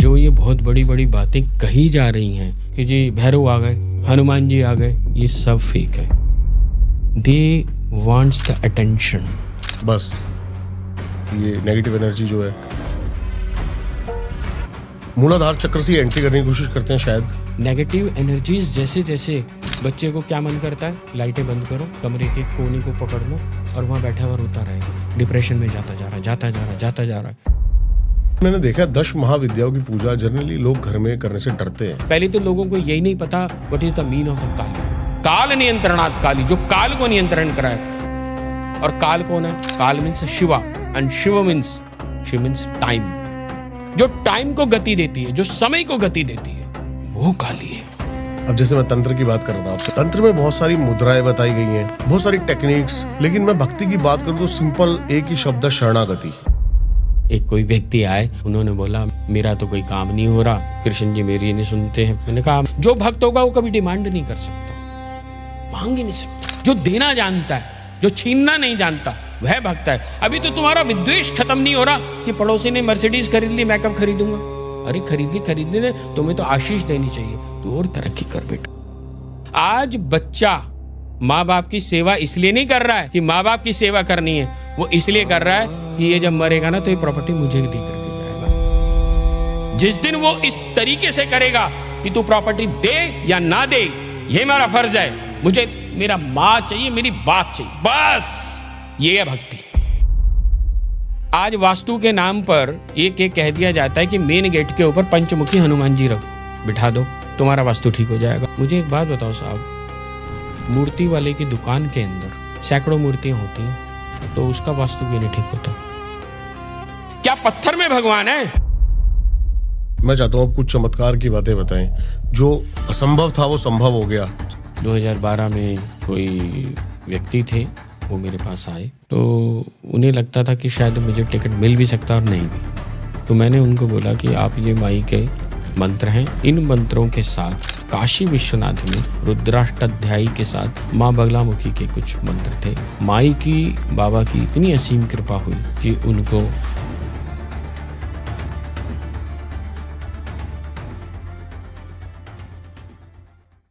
जो ये बहुत बड़ी बड़ी बातें कही जा रही हैं कि जी भैरव आ गए, हनुमान जी आ गए, ये सब फेक है। दे वांट्स द अटेंशन। बस ये नेगेटिव एनर्जी जो है मूलाधार चक्र से एंट्री करने की कोशिश करते हैं शायद। नेगेटिव एनर्जीज जैसे जैसे बच्चे को क्या मन करता है, लाइटें बंद करो, कमरे के कोने को पकड़ लो और वहाँ बैठा हुआ रोता रहेगा, डिप्रेशन में जाता जा रहा है। मैंने देखा 10 महाविद्याओं की पूजा जनरली लोग घर में करने से डरते हैं। पहले तो लोगों को यही नहीं पता what is the mean of the Kali. काल नियंत्रणात् काली, जो काल को नियंत्रण कराए। और काल कौन है? काल means Shiva and Shiv means time. जो टाइम को गति देती है, जो समय को गति देती है, वो काली है। अब जैसे मैं तंत्र की बात कर रहा था आपसे, तंत्र में बहुत सारी मुद्राएं बताई गई हैं, बहुत सारी टेक्निक्स, लेकिन मैं भक्ति की बात करूं तो सिंपल एक ही शब्द है, शरणागति। एक कोई व्यक्ति आए, उन्होंने बोला मेरा तो कोई काम नहीं हो रहा, कृष्ण जी मेरी नहीं सुनते हैं। मैंने कहा जो भक्त होगा वो कभी डिमांड नहीं कर सकता, मांग ही नहीं सकता। जो देना जानता है, जो छीनना नहीं जानता, वह भक्त है। अभी तो तुम्हारा विद्वेष खत्म नहीं हो रहा कि पड़ोसी ने मर्सिडीज खरीद ली, मैं कब खरीदूंगा? अरे खरीद ली, तुम्हें तो आशीष देनी चाहिए, तू और तरक्की कर बेटा। आज बच्चा माँ बाप की सेवा इसलिए नहीं कर रहा है कि माँ बाप की सेवा करनी है, वो इसलिए कर रहा है कि ये जब मरेगा ना तो ये प्रॉपर्टी मुझे दे करके जाएगा। जिस दिन वो इस तरीके से करेगा कि तू प्रॉपर्टी दे या ना दे, ये मेरा फर्ज है, मुझे मेरा माँ चाहिए, मेरी बाप चाहिए, बस ये है भक्ति। आज वास्तु के नाम पर एक कह दिया जाता है कि मेन गेट के ऊपर पंचमुखी हनुमान जी रखो, बिठा दो, तुम्हारा वास्तु ठीक हो जाएगा। मुझे एक बात बताओ साहब, मूर्ति वाले की दुकान के अंदर सैकड़ों मूर्तियां होती हैं, तो उसका वास्तु क्यों नहीं ठीक होता? क्या पत्थर में भगवान है? मैं चाहता हूँ कुछ चमत्कार की बातें बताएं, जो असंभव था वो संभव हो गया। 2012 में कोई व्यक्ति थे, वो मेरे पास आए, तो उन्हें लगता था कि शायद मुझे टिकट मिल भी सकता और नहीं भी। तो मैंने उनको बोला कि आप ये माई के मंत्र हैं, इन मंत्रों के साथ काशी विश्वनाथ में रुद्राष्टाध्यायी के साथ माँ बगलामुखी के कुछ मंत्र थे। माई की, बाबा की इतनी असीम कृपा हुई कि उनको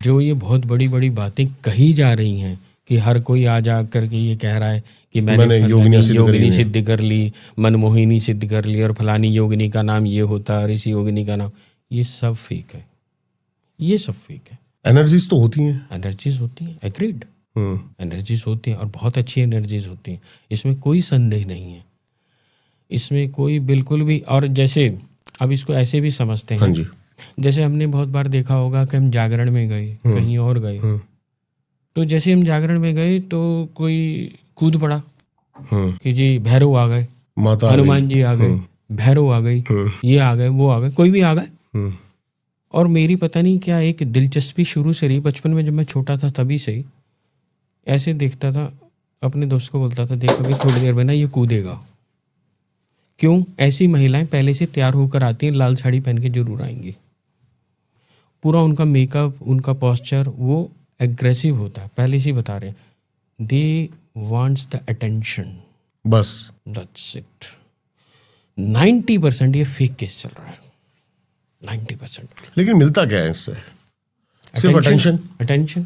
जो ये बहुत बड़ी बड़ी बातें कही जा रही हैं कि हर कोई आ जा करके ये कह रहा है कि मैंने योगिनी सिद्ध कर ली, मनमोहिनी सिद्ध कर ली, और फलानी योगिनी का नाम ये होता है, इसी योगिनी का नाम, ये सब फेक है, ये सब फेक है। एनर्जीज तो होती हैं, एनर्जीज होती हैं, एग्रीड, एनर्जीज होती हैं और बहुत अच्छी एनर्जीज होती हैं, इसमें कोई संदेह नहीं है, इसमें कोई बिल्कुल भी। और जैसे अब इसको ऐसे भी समझते हैं, हाँ जी, जैसे हमने बहुत बार देखा होगा कि हम जागरण में गए, कहीं और गए, तो जैसे हम जागरण में गए तो कोई कूद पड़ा कि जी भैरव आ गए, हनुमान जी आ गए, भैरव आ गई, ये आ गए, वो आ गए, कोई भी आ गए। और मेरी पता नहीं क्या एक दिलचस्पी शुरू से रही, बचपन में जब मैं छोटा था तभी से ही ऐसे देखता था, अपने दोस्त को बोलता था देख अभी थोड़ी देर में ना ये कूदेगा। क्यों? ऐसी महिलाएं पहले से तैयार होकर आती हैं, लाल साड़ी पहन के जरूर आएंगी, पूरा उनका मेकअप, उनका पोस्चर वो एग्रेसिव होता है, पहले से बता रहे हैं। दे वांट्स द अटेंशन, बस दैट्स इट। 90% ये फेक केस चल रहा है, 90%। लेकिन मिलता क्या है इससे? सिर्फ अटेंशन। अटेंशन।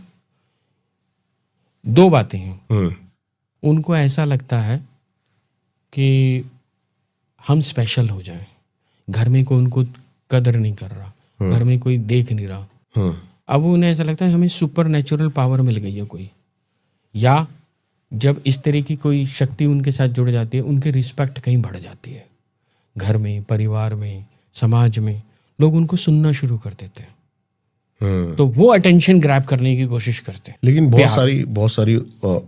दो बातें हैं, उनको ऐसा लगता है कि हम स्पेशल हो जाएं, घर में कोई उनको कदर नहीं कर रहा, घर में कोई देख नहीं रहा, अब उन्हें ऐसा लगता है हमें सुपर नेचुरल पावर मिल गई है कोई, या जब इस तरह की कोई शक्ति उनके साथ जुड़ जाती है, उनकी रिस्पेक्ट कहीं बढ़ जाती है, घर में, परिवार में, समाज में लोग उनको सुनना शुरू कर देते हैं, तो वो अटेंशन ग्रैब करने की कोशिश करते हैं। लेकिन बहुत सारी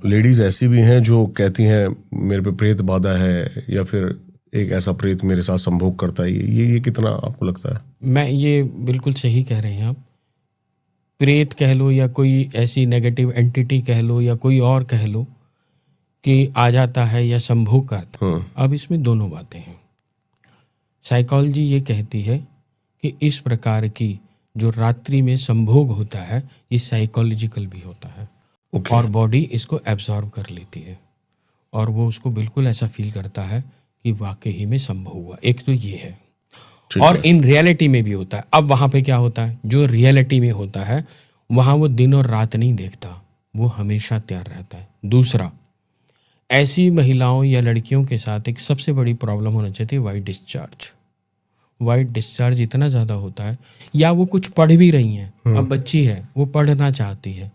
लेडीज ऐसी भी हैं जो कहती हैं मेरे पे प्रेत बाधा है, या फिर एक ऐसा प्रेत मेरे साथ संभोग करता है। ये कितना आपको लगता है? मैं ये बिल्कुल सही कह रहे हैं आप, प्रेत कह लो या कोई ऐसी नेगेटिव एंटिटी कह लो या कोई और कह लो कि आ जाता है या संभोग करता है। अब इसमें दोनों बातें हैं। साइकोलॉजी ये कहती है कि इस प्रकार की जो रात्रि में संभोग होता है ये साइकोलॉजिकल भी होता है, और बॉडी इसको एब्जॉर्ब कर लेती है और वो उसको बिल्कुल ऐसा फील करता है कि वाकई में संभव हुआ। एक तो ये है, और इन रियलिटी में भी होता है। अब वहां पे क्या होता है, जो रियलिटी में होता है वहां वो दिन और रात नहीं देखता, वो हमेशा तैयार रहता है। दूसरा, ऐसी महिलाओं या लड़कियों के साथ एक सबसे बड़ी प्रॉब्लम होना चाहिए वाइट डिस्चार्ज। वाइट डिस्चार्ज इतना ज़्यादा होता है, या वो कुछ पढ़ भी रही हैं, अब बच्ची है वो पढ़ना चाहती है,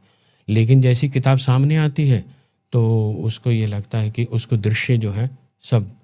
लेकिन जैसी किताब सामने आती है तो उसको ये लगता है कि उसको दृश्य जो है सब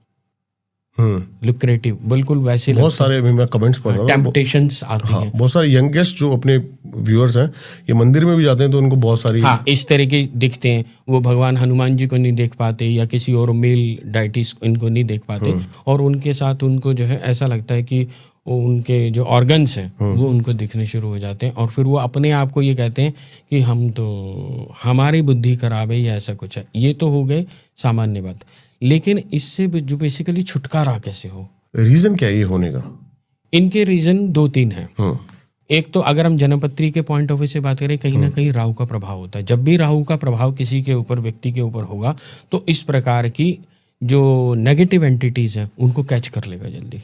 लुक्रेटिव, बिल्कुल वैसे बहुत सारे मैं कमेंट्स पढ़ रहा हूँ, टेम्पटेशंस आती हैं। बहुत सारे यंगेस्ट जो अपने व्यूअर्स हैं ये मंदिर में भी जाते हैं तो उनको बहुत सारी इस तरह के दिखते हैं। वो भगवान हनुमान जी को नहीं देख पाते या किसी और मेल डाइटिस इनको नहीं देख पाते, और उनके साथ उनको जो है ऐसा लगता है कि उनके जो ऑर्गन्स हैं वो उनको दिखने शुरू हो जाते हैं, और फिर वो अपने आप को ये कहते हैं कि हम तो हमारी बुद्धि खराब है या ऐसा कुछ है। ये तो हो गए सामान्य बात, लेकिन इससे जो बेसिकली छुटकारा कैसे हो, रीजन क्या है ये होने का? इनके रीजन 2-3 हैं। एक तो अगर हम जन्मपत्री के पॉइंट ऑफ व्यू से बात करें, कहीं ना कहीं राहु का प्रभाव होता है। जब भी राहु का प्रभाव किसी के ऊपर, व्यक्ति के ऊपर होगा तो इस प्रकार की जो नेगेटिव एंटिटीज हैं उनको कैच कर लेगा जल्दी।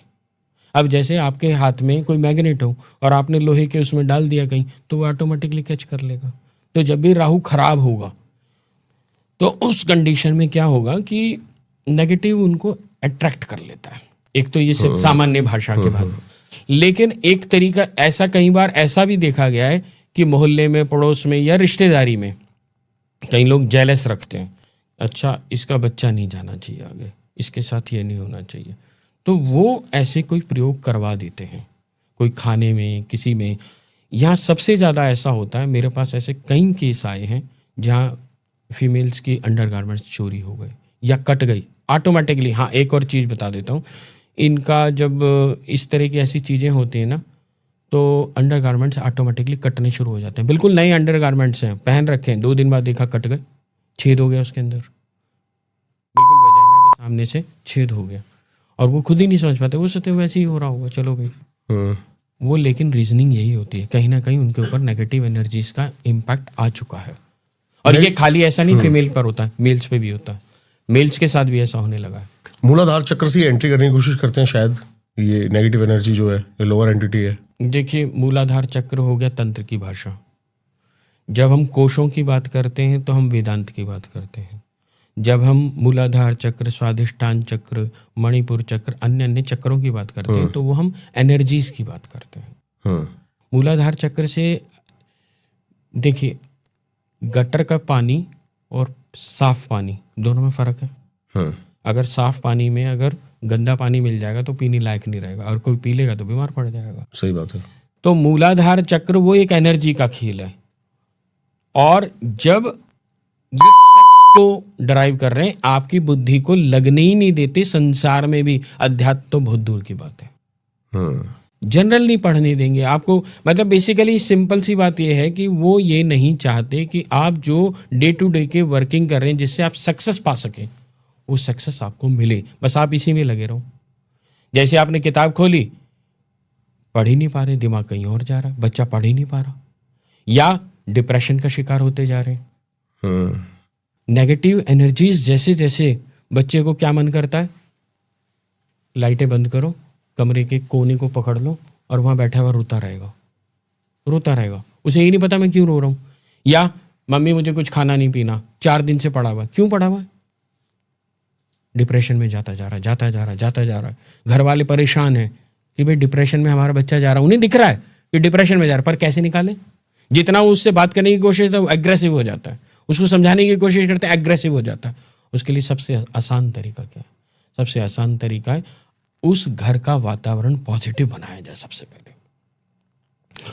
अब जैसे आपके हाथ में कोई मैग्नेट हो और आपने लोहे के उसमें डाल दिया कहीं, तो वो ऑटोमेटिकली कैच कर लेगा। तो जब भी राहु खराब होगा तो उस कंडीशन में क्या होगा कि नेगेटिव उनको अट्रैक्ट कर लेता है। एक तो ये सिर्फ सामान्य भाषा के बाद, लेकिन एक तरीका ऐसा कई बार ऐसा भी देखा गया है कि मोहल्ले में, पड़ोस में या रिश्तेदारी में कई लोग जेलस रखते हैं, अच्छा इसका बच्चा नहीं जाना चाहिए आगे, इसके साथ ये नहीं होना चाहिए, तो वो ऐसे कोई प्रयोग करवा देते हैं कोई खाने में, किसी में। यहाँ सबसे ज़्यादा ऐसा होता है, मेरे पास ऐसे कई केस आए हैं जहाँ फीमेल्स की अंडरगारमेंट्स चोरी हो गए या कट गई ऑटोमेटिकली। हाँ, एक और चीज़ बता देता हूँ, इनका जब इस तरह की ऐसी चीज़ें होती हैं ना, तो अंडरगारमेंट्स ऑटोमेटिकली कटने शुरू हो जाते हैं। बिल्कुल नए अंडरगारमेंट्स हैं, पहन रखे हैं, 2 दिन बाद देखा कट गए, छेद हो गया उसके अंदर, बिल्कुल वजाइना के सामने से छेद हो गया, और वो खुद ही नहीं समझ पाते, वो सोचते वैसे ही हो रहा होगा, चलो भाई। वो लेकिन रीजनिंग यही होती है, कहीं ना कहीं उनके ऊपर नेगेटिव एनर्जीज का इम्पैक्ट आ चुका है। और ये खाली ऐसा नहीं फीमेल पर होता है, मेल्स पे भी होता है, मेल्स के साथ भी ऐसा होने लगा है। मूलाधार चक्र से एंट्री करने की कोशिश करते हैं शायद, ये नेगेटिव एनर्जी जो है, ये लोअर एंटिटी है। देखिए, मूलाधार चक्र हो गया तंत्र की भाषा। जब हम कोशों की बात करते हैं तो हम वेदांत की बात करते हैं। जब हम मूलाधार चक्र, स्वादिष्ठान चक्र, मणिपुर चक्र, अन्य अन्य चक्रों की बात करते हैं तो वो हम एनर्जीज की बात करते हैं। मूलाधार चक्र से देखिए, गटर का पानी और साफ पानी दोनों में फर्क है। अगर साफ पानी में अगर गंदा पानी मिल जाएगा तो पीने लायक नहीं रहेगा, और कोई पी लेगा तो बीमार पड़ जाएगा। सही बात है। तो मूलाधार चक्र वो एक एनर्जी का खेल है, और जब ये सेक्स को ड्राइव कर रहे हैं, आपकी बुद्धि को लगने ही नहीं देते संसार में भी, अध्यात्म तो बहुत दूर की बात है। जनरल नहीं पढ़ने देंगे आपको। मतलब बेसिकली सिंपल सी बात यह है कि वो ये नहीं चाहते कि आप जो डे टू डे के वर्किंग कर रहे हैं जिससे आप सक्सेस पा सकें, वो सक्सेस आपको मिले, बस आप इसी में लगे रहो। जैसे आपने किताब खोली, पढ़ ही नहीं पा रहे, दिमाग कहीं और जा रहा है, बच्चा पढ़ ही नहीं पा रहा, या डिप्रेशन का शिकार होते जा रहे हैं। नेगेटिव एनर्जीज जैसे जैसे, बच्चे को क्या मन करता है, लाइटें बंद करो, कमरे के कोने को पकड़ लो और वहां बैठा हुआ रोता रहेगा, उसे ये नहीं पता मैं क्यों रो रहा हूं। या मम्मी मुझे कुछ खाना नहीं पीना, 4 दिन से पड़ा हुआ, क्यों पड़ा हुआ? डिप्रेशन में जाता जा रहा है। घर वाले परेशान हैं कि भाई डिप्रेशन में हमारा बच्चा जा रहा है, उन्हें दिख रहा है कि डिप्रेशन में जा रहा है, पर कैसे निकाले? जितना वो उससे बात करने की कोशिश, तो एग्रेसिव हो जाता है, उसको समझाने की कोशिश करते हैं, एग्रेसिव हो जाता है। उसके लिए सबसे आसान तरीका क्या है? सबसे आसान तरीका है उस घर का वातावरण पॉजिटिव बनाया जाए सबसे पहले।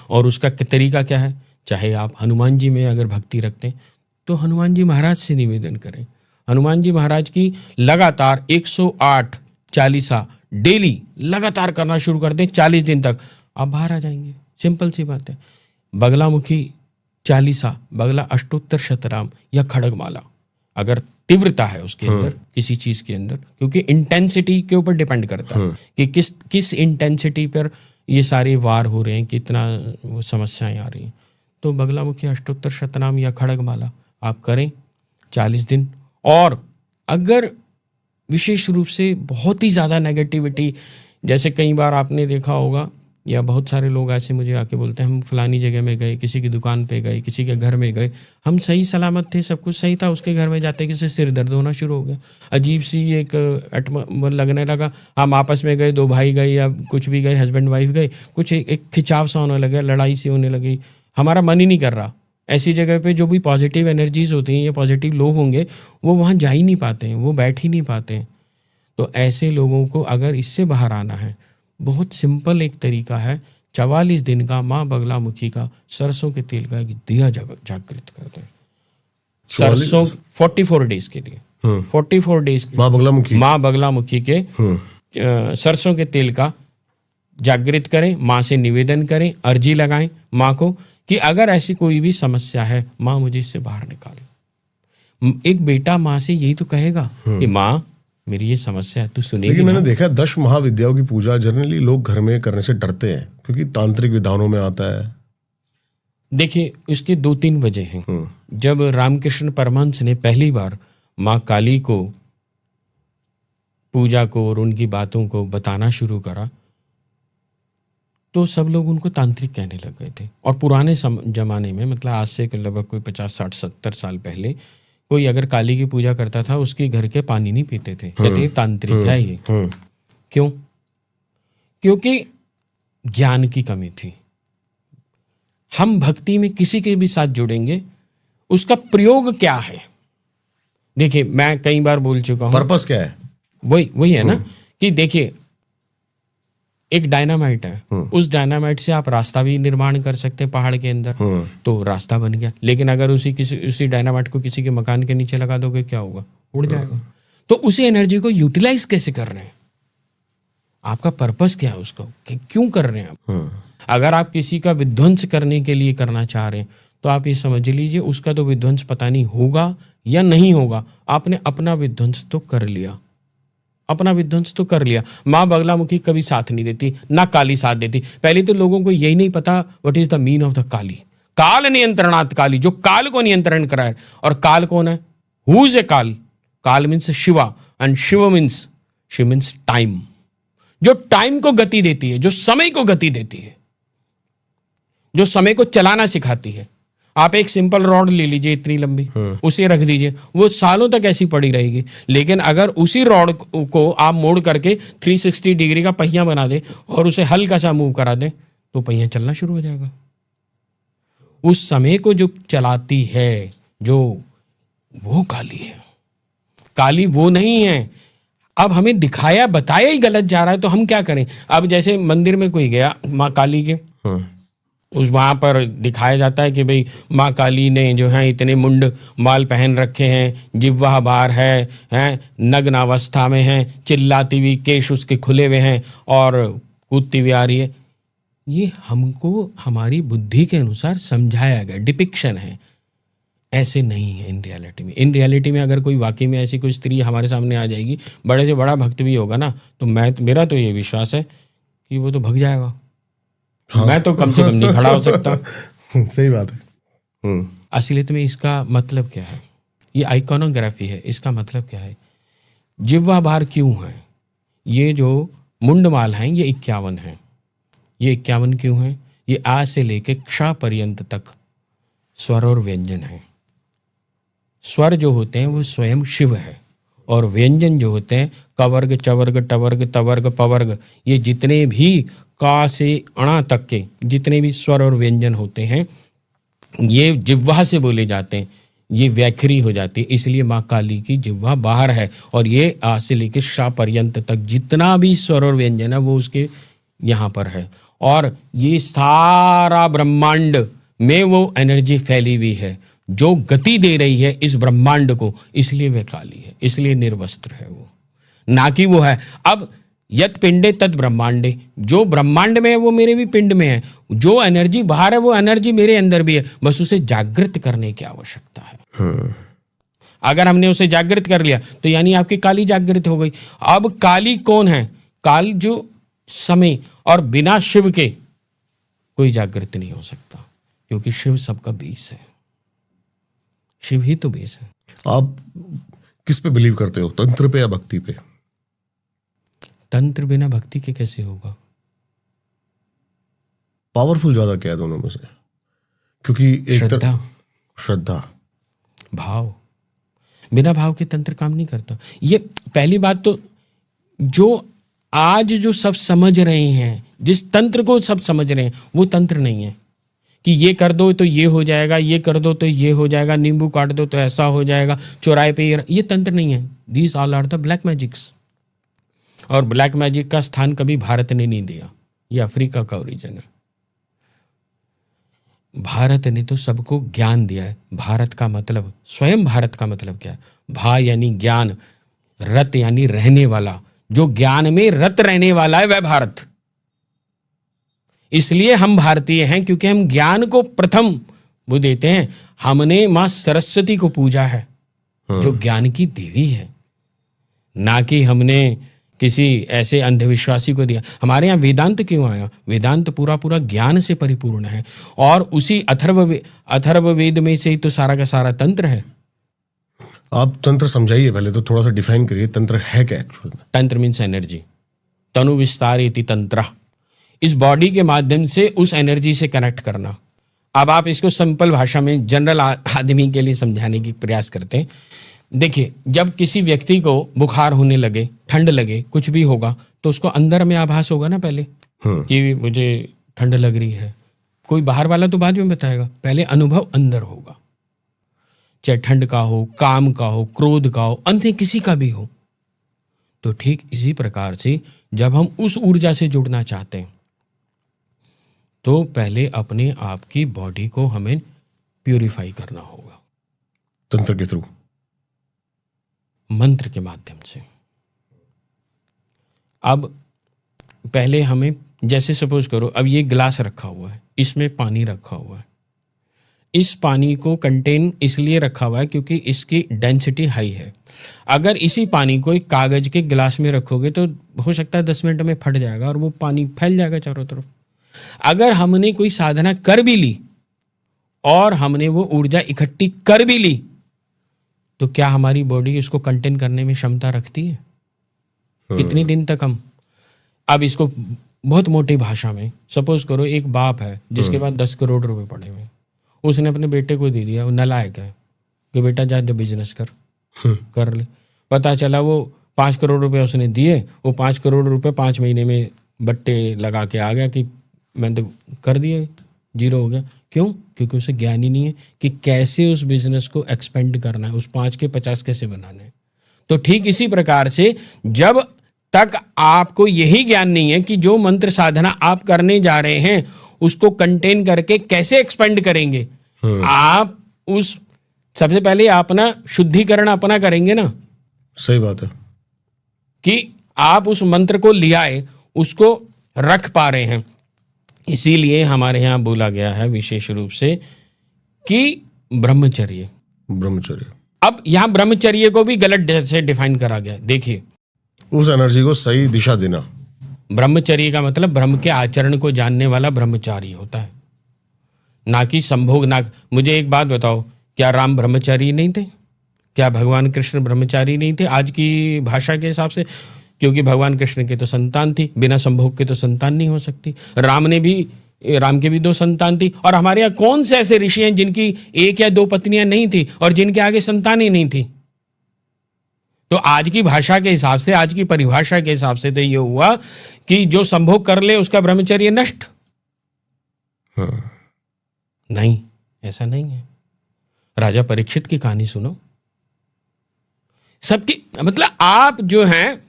और उसका तरीका क्या है? चाहे आप हनुमान जी में अगर भक्ति रखते हैं तो हनुमान जी महाराज से निवेदन करें, हनुमान जी महाराज की लगातार 108 चालीसा डेली लगातार करना शुरू कर दें, 40 दिन तक आप बाहर आ जाएंगे। सिंपल सी बात है। बगलामुखी चालीसा, बगला अष्टोत्तर शतनाम या खड़गमाला, अगर तीव्रता है उसके अंदर किसी चीज के अंदर, क्योंकि इंटेंसिटी के ऊपर डिपेंड करता है कि किस इंटेंसिटी पर ये सारे वार हो रहे हैं, कितना वो समस्याएं आ रही हैं। तो बगलामुखी अष्टोत्तर शतनाम या खड़गमाला आप करें 40 दिन। और अगर विशेष रूप से बहुत ही ज़्यादा नेगेटिविटी जैसे कई बार आपने देखा होगा, या बहुत सारे लोग ऐसे मुझे आके बोलते हैं हम फलानी जगह में गए, किसी की दुकान पे गए, किसी के घर में गए, हम सही सलामत थे, सब कुछ सही था, उसके घर में जाते किसी सिर दर्द होना शुरू हो गया, अजीब सी एक लगने लगा। हम आपस में गए, 2 भाई गए या कुछ भी गए, हस्बैंड वाइफ गए, कुछ एक खिंचाव सा होने लगा, लड़ाई सी होने लगी, हमारा मन ही नहीं कर रहा। ऐसी जगह पे जो भी पॉजिटिव एनर्जीज होती हैं या पॉजिटिव लोग होंगे वो वहाँ जा ही नहीं पाते हैं, वो बैठ ही नहीं पाते हैं। तो ऐसे लोगों को अगर इससे बाहर आना है, बहुत सिंपल एक तरीका है, 44 दिन का माँ बगलामुखी का सरसों के तेल का एक दिया जागृत कर दें। सरसों 44 डेज के लिए, 44 डेज माँ बगलामुखी के सरसों के तेल का जागृत करें, माँ से निवेदन करें, अर्जी लगाएं माँ को कि अगर ऐसी कोई भी समस्या है माँ मुझे इससे बाहर निकाल। एक बेटा माँ से यही तो कहेगा कि माँ मेरी ये समस्या है, तू सुनेगी। लेकिन मैंने देखा 10 महाविद्याओं की पूजा जनरली लोग घर में करने से डरते हैं क्योंकि तांत्रिक विधानों में आता है। देखिए इसके 2-3 वजह हैं। जब रामकृष्ण परमहंस ने पहली बार माँ काली को पूजा को और उनकी बातों को बताना शुरू करा तो सब लोग उनको तांत्रिक कहने लग गए थे। और पुराने जमाने में, मतलब आज से लगभग कोई 50, 60, 70 साल पहले, कोई अगर काली की पूजा करता था उसके घर के पानी नहीं पीते थे, कहते ये तांत्रिक है ये। क्यों? क्योंकि ज्ञान की कमी थी। हम भक्ति में किसी के भी साथ जुड़ेंगे, उसका प्रयोग क्या है। देखिए मैं कई बार बोल चुका हूं, पर्पस क्या है, वही है ना कि देखिए एक डायनामाइट है, उस डायनामाइट से आप रास्ता भी निर्माण कर सकते हैं पहाड़ के अंदर, तो रास्ता बन गया। लेकिन अगर उसी डायनामाइट को किसी के मकान के नीचे लगा दोगे क्या होगा? उड़ जाएगा। तो उसी एनर्जी को यूटिलाइज कैसे कर रहे हैं, आपका पर्पस क्या है, उसको क्यों कर रहे हैं आप। अगर आप किसी का विध्वंस करने के लिए करना चाह रहे हैं तो आप ये समझ लीजिए उसका तो विध्वंस पता नहीं होगा या नहीं होगा, आपने अपना विध्वंस तो कर लिया, अपना विध्वंस तो कर लिया। माँ बगलामुखी कभी साथ नहीं देती, ना काली साथ देती। पहले तो लोगों को यही नहीं पता what is the mean of the Kali. काल नियंत्रणात् काली, जो काल को नियंत्रण कराए। और काल कौन है? हु इज ए काल? काल means Shiva, and Shiv means time, जो टाइम को गति देती है, जो समय को गति देती है, जो समय को चलाना सिखाती है। आप एक सिंपल रॉड ले लीजिए इतनी लंबी, उसे रख दीजिए, वो सालों तक ऐसी पड़ी रहेगी। लेकिन अगर उसी रॉड को आप मोड़ करके 360 डिग्री का पहिया बना दें और उसे हल्का सा मूव करा दें तो पहिया चलना शुरू हो जाएगा। उस समय को जो चलाती है, जो वो काली है। काली वो नहीं है। अब हमें दिखाया बताया ही गलत जा रहा है तो हम क्या करें? अब जैसे मंदिर में कोई गया माँ काली के, उस वहाँ पर दिखाया जाता है कि भाई माँ काली ने जो है इतने मुंड माल पहन रखे हैं, जिह्वा बार है, नग्न अवस्था में है, चिल्लाती हुई, केश उसके खुले हुए हैं और कूदती हुई आ रही है। ये हमको हमारी बुद्धि के अनुसार समझाया गया, डिपिक्शन है। ऐसे नहीं है इन रियलिटी में। इन रियलिटी में अगर कोई वाकई में ऐसी कोई स्त्री हमारे सामने आ जाएगी, बड़े से बड़ा भक्त भी होगा ना, तो मेरा तो ये विश्वास है कि वो तो भग जाएगा। हाँ। मैं तो कम से कम नहीं खड़ा हो सकता। सही बात है। असलियत में इसका मतलब क्या है? ये आइकॉनोग्राफी है। इसका मतलब क्या है? जिह्वा भार क्यों है? ये जो मुंडमाल हैं ये 51 हैं। ये 51 क्यों हैं? ये आ से लेके क्ष पर्यंत तक स्वर और व्यंजन है। स्वर जो होते हैं वो स्वयं शिव है और व्यंजन जो होते हैं कवर्ग, चवर्ग, टवर्ग, तवर्ग, पवर्ग, ये जितने भी का से अणा तक के जितने भी स्वर और व्यंजन होते हैं ये जिह्वा से बोले जाते हैं। ये व्याखरी हो जाती है, इसलिए माँ काली की जिह्वा बाहर है। और ये आ से लेकर शा पर्यंत तक जितना भी स्वर और व्यंजन है वो उसके यहाँ पर है। और ये सारा ब्रह्मांड में वो एनर्जी फैली हुई है जो गति दे रही है इस ब्रह्मांड को, इसलिए वह काली है, इसलिए निर्वस्त्र है वो, ना कि वो है। अब यत पिंडे तद ब्रह्मांडे, जो ब्रह्मांड में है वो मेरे भी पिंड में है। जो एनर्जी बाहर है वो एनर्जी मेरे अंदर भी है, बस उसे जागृत करने की आवश्यकता है। अगर हमने उसे जागृत कर लिया तो यानी आपकी काली जागृत हो गई। अब काली कौन है? काल जो समय, और बिना शिव के कोई जागृत नहीं हो सकता, क्योंकि शिव सबका बेस है। शिव ही तो बेस है। आप किस पे बिलीव करते हो, तंत्र पे या भक्ति पे? तंत्र बिना भक्ति के कैसे होगा? पावरफुल ज्यादा क्या है दोनों में से? क्योंकि एक श्रद्धा, भाव, बिना भाव के तंत्र काम नहीं करता। ये पहली बात तो, जो आज जो सब समझ रहे हैं, जिस तंत्र को सब समझ रहे हैं, वो तंत्र नहीं है कि ये कर दो तो ये हो जाएगा, ये कर दो तो ये हो जाएगा, नींबू काट दो तो ऐसा हो जाएगा, चौराहे पे ये तंत्र नहीं है। These all are the black magics. और ब्लैक मैजिक का स्थान कभी भारत ने नहीं दिया, ये अफ्रीका का ओरिजिन है। भारत ने तो सबको ज्ञान दिया है। भारत का मतलब, स्वयं भारत का मतलब क्या है? भा यानी ज्ञान, रत यानी रहने वाला। जो ज्ञान में रत रहने वाला है वह भारत। इसलिए हम भारतीय हैं, क्योंकि हम ज्ञान को प्रथम वो देते हैं। हमने मां सरस्वती को पूजा है, जो ज्ञान की देवी है, ना कि हमने किसी ऐसे अंधविश्वासी को दिया। हमारे यहाँ वेदांत क्यों आया? वेदांत पूरा पूरा ज्ञान से परिपूर्ण है, और उसी अथर्ववेद में से ही तो सारा का सारा तंत्र है। आप तंत्र समझाइए पहले, तो थोड़ा सा डिफाइन करिए, तंत्र है क्या एक्चुअल में? तंत्र मीन्स एनर्जी। तनु विस्तार इति तंत्र। इस बॉडी के माध्यम से उस एनर्जी से कनेक्ट करना। अब आप इसको सिंपल भाषा में जनरल आदमी के लिए समझाने की प्रयास करते हैं। देखिए, जब किसी व्यक्ति को बुखार होने लगे, ठंड लगे, कुछ भी होगा, तो उसको अंदर में आभास होगा ना पहले कि मुझे ठंड लग रही है। कोई बाहर वाला तो बाद में बताएगा, पहले अनुभव अंदर होगा। चाहे ठंड का हो, काम का हो, क्रोध का हो, अन्य किसी का भी हो। तो ठीक इसी प्रकार से जब हम उस ऊर्जा से जुड़ना चाहते हैं, तो पहले अपने आप की बॉडी को हमें प्यूरिफाई करना होगा। तंत्र के थ्रू, मंत्र के माध्यम से। अब पहले हमें, जैसे सपोज करो, अब ये गिलास रखा हुआ है, इसमें पानी रखा हुआ है। इस पानी को कंटेन इसलिए रखा हुआ है क्योंकि इसकी डेंसिटी हाई है। अगर इसी पानी को एक कागज के गिलास में रखोगे तो हो सकता है 10 मिनट में फट जाएगा और वो पानी फैल जाएगा चारों तरफ। अगर हमने कोई साधना कर भी ली और हमने वो ऊर्जा इकट्ठी कर भी ली, तो क्या हमारी बॉडी उसको कंटेन करने में क्षमता रखती है? कितने दिन तक हम, अब इसको बहुत मोटी भाषा में सपोज करो, एक बाप है जिसके पास 10 करोड़ रुपए पड़े हुए, उसने अपने बेटे को दे दिया। वो नालायक है कि बेटा जा बिजनेस कर ले। पता चला वो 5 करोड़ रुपए उसने दिए, वो 5 करोड़ रुपए 5 महीने में बट्टे लगा के आ गया कि मैंने तो कर दिया, जीरो हो गया। क्यों? क्योंकि उसे ज्ञान ही नहीं है कि कैसे उस बिजनेस को एक्सपेंड करना है, उस 5 के 50 कैसे बनाने हैं। तो ठीक इसी प्रकार से जब तक आपको यही ज्ञान नहीं है कि जो मंत्र साधना आप करने जा रहे हैं उसको कंटेन करके कैसे एक्सपेंड करेंगे, आप उस सबसे पहले अपना शुद्धिकरण अपना करेंगे ना। सही बात है कि आप उस मंत्र को ले आए, उसको रख पा रहे हैं। इसीलिए हमारे यहाँ बोला गया है विशेष रूप से कि ब्रह्मचर्य। अब यहाँ ब्रह्मचर्य को भी गलत से डिफाइन करा गया। देखिए, उस एनर्जी को सही दिशा देना। ब्रह्मचर्य का मतलब ब्रह्म के आचरण को जानने वाला ब्रह्मचारी होता है, ना कि संभोग। ना, मुझे एक बात बताओ, क्या राम ब्रह्मचारी नहीं थे? क्या भगवान कृष्ण ब्रह्मचारी नहीं थे आज की भाषा के हिसाब से? क्योंकि भगवान कृष्ण के तो संतान थी, बिना संभोग के तो संतान नहीं हो सकती। राम के भी 2 संतान थी। और हमारे यहाँ कौन से ऐसे ऋषि हैं जिनकी 1 या 2 पत्नियां नहीं थी और जिनके आगे संतान ही नहीं थी? तो आज की भाषा के हिसाब से, आज की परिभाषा के हिसाब से तो ये हुआ कि जो संभोग कर ले उसका ब्रह्मचर्य नष्ट। नहीं, ऐसा नहीं है। राजा परीक्षित की कहानी सुनो। सबकी मतलब आप जो हैं,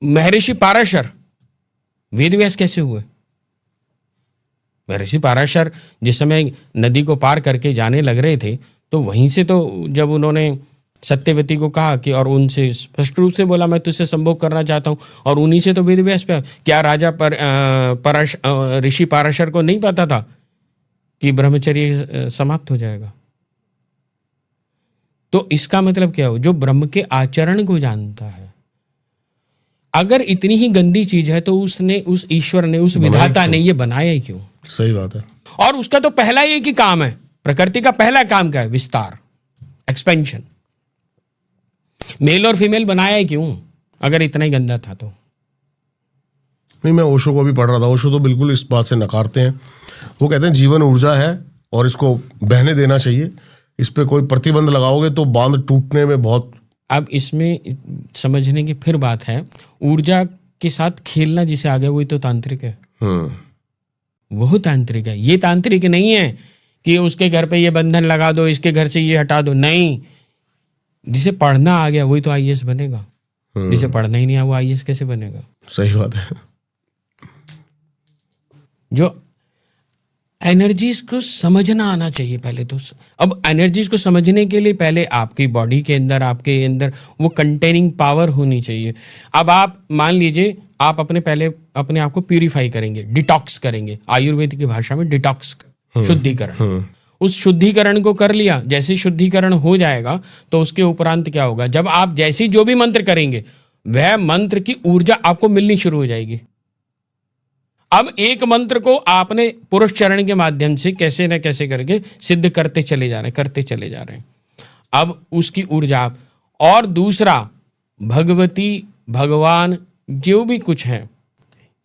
महर्षि पाराशर वेद व्यास कैसे हुए? महर्षि पाराशर जिस समय नदी को पार करके जाने लग रहे थे, तो वहीं से तो जब उन्होंने सत्यवती को कहा कि, और उनसे स्पष्ट रूप से बोला मैं तुझसे संभोग करना चाहता हूं, और उन्हीं से तो वेद व्यास पे। क्या राजा ऋषि पाराशर को नहीं पता था कि ब्रह्मचर्य समाप्त हो जाएगा? तो इसका मतलब क्या हो? जो ब्रह्म के आचरण को जानता है। अगर इतनी ही गंदी चीज है तो उसने, उस ईश्वर ने, उस विधाता ने ये बनाया ही क्यों? सही बात है। और उसका तो पहला ही एक ही काम है, प्रकृति का पहला काम क्या है? विस्तार, एक्सपेंशन। मेल और फीमेल बनाया ही क्यों? अगर इतना ही गंदा था तो। नहीं, मैं ओशो को भी पढ़ रहा था। ओशो तो बिल्कुल इस बात से नकारते हैं। वो कहते हैं जीवन ऊर्जा है और इसको बहने देना चाहिए। इस पे कोई प्रतिबंध लगाओगे तो बांध टूटने में बहुत। अब इसमें समझने की फिर बात है, ऊर्जा के साथ खेलना जिसे आ गया वही तो तांत्रिक है। वो तांत्रिक है, ये तांत्रिक नहीं है कि उसके घर पे ये बंधन लगा दो, इसके घर से ये हटा दो। नहीं, जिसे पढ़ना आ गया वही तो आईएएस बनेगा। जिसे पढ़ना ही नहीं आया वो आईएएस कैसे बनेगा? सही बात है। जो एनर्जीज को समझना आना चाहिए पहले तो। अब एनर्जीज को समझने के लिए पहले आपकी बॉडी के अंदर, आपके अंदर वो कंटेनिंग पावर होनी चाहिए। अब आप मान लीजिए आप पहले अपने आप को प्यूरिफाई करेंगे, डिटॉक्स करेंगे, आयुर्वेद की भाषा में डिटॉक्स, शुद्धिकरण। उस शुद्धिकरण को कर लिया, जैसे शुद्धिकरण हो जाएगा तो उसके उपरांत क्या होगा, जब आप जैसी जो भी मंत्र करेंगे वह मंत्र की ऊर्जा आपको मिलनी शुरू हो जाएगी। अब एक मंत्र को आपने पुरुष चरण के माध्यम से कैसे न कैसे करके सिद्ध करते चले जा रहे हैं। अब उसकी ऊर्जा और दूसरा भगवती, भगवान जो भी कुछ है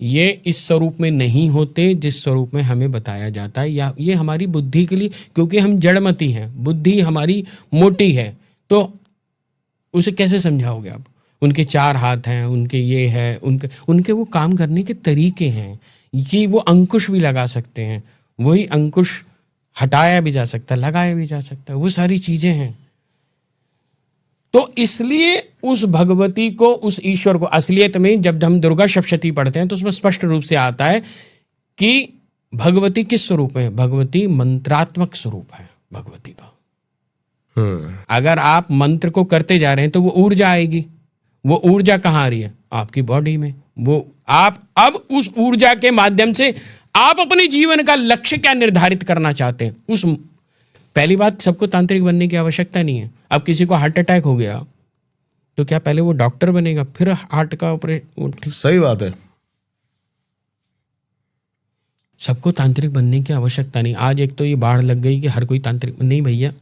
ये इस स्वरूप में नहीं होते जिस स्वरूप में हमें बताया जाता है, या ये हमारी बुद्धि के लिए, क्योंकि हम जड़मती हैं, बुद्धि हमारी मोटी है, तो उसे कैसे समझाओगे आप? उनके 4 हाथ हैं, उनके ये है, उनके वो काम करने के तरीके हैं कि वो अंकुश भी लगा सकते हैं, वही अंकुश हटाया भी जा सकता है, लगाया भी जा सकता है, वो सारी चीजें हैं। तो इसलिए उस भगवती को, उस ईश्वर को, असलियत में जब हम दुर्गा सप्तशती पढ़ते हैं तो उसमें स्पष्ट रूप से आता है कि भगवती किस स्वरूप है? भगवती मंत्रात्मक स्वरूप है भगवती का। अगर आप मंत्र को करते जा रहे हैं तो वो ऊर्जा आएगी। वो ऊर्जा कहाँ आ रही है? आपकी बॉडी में। वो आप अब उस ऊर्जा के माध्यम से आप अपने जीवन का लक्ष्य क्या निर्धारित करना चाहते हैं, उस पहली बात, सबको तांत्रिक बनने की आवश्यकता नहीं है। अब किसी को हार्ट अटैक हो गया तो क्या पहले वो डॉक्टर बनेगा फिर हार्ट का ऑपरेशन? सही बात है। सबको तांत्रिक बनने की आवश्यकता नहीं। आज एक तो ये बाढ़ लग गई कि हर कोई तांत्रिक नहीं भैया,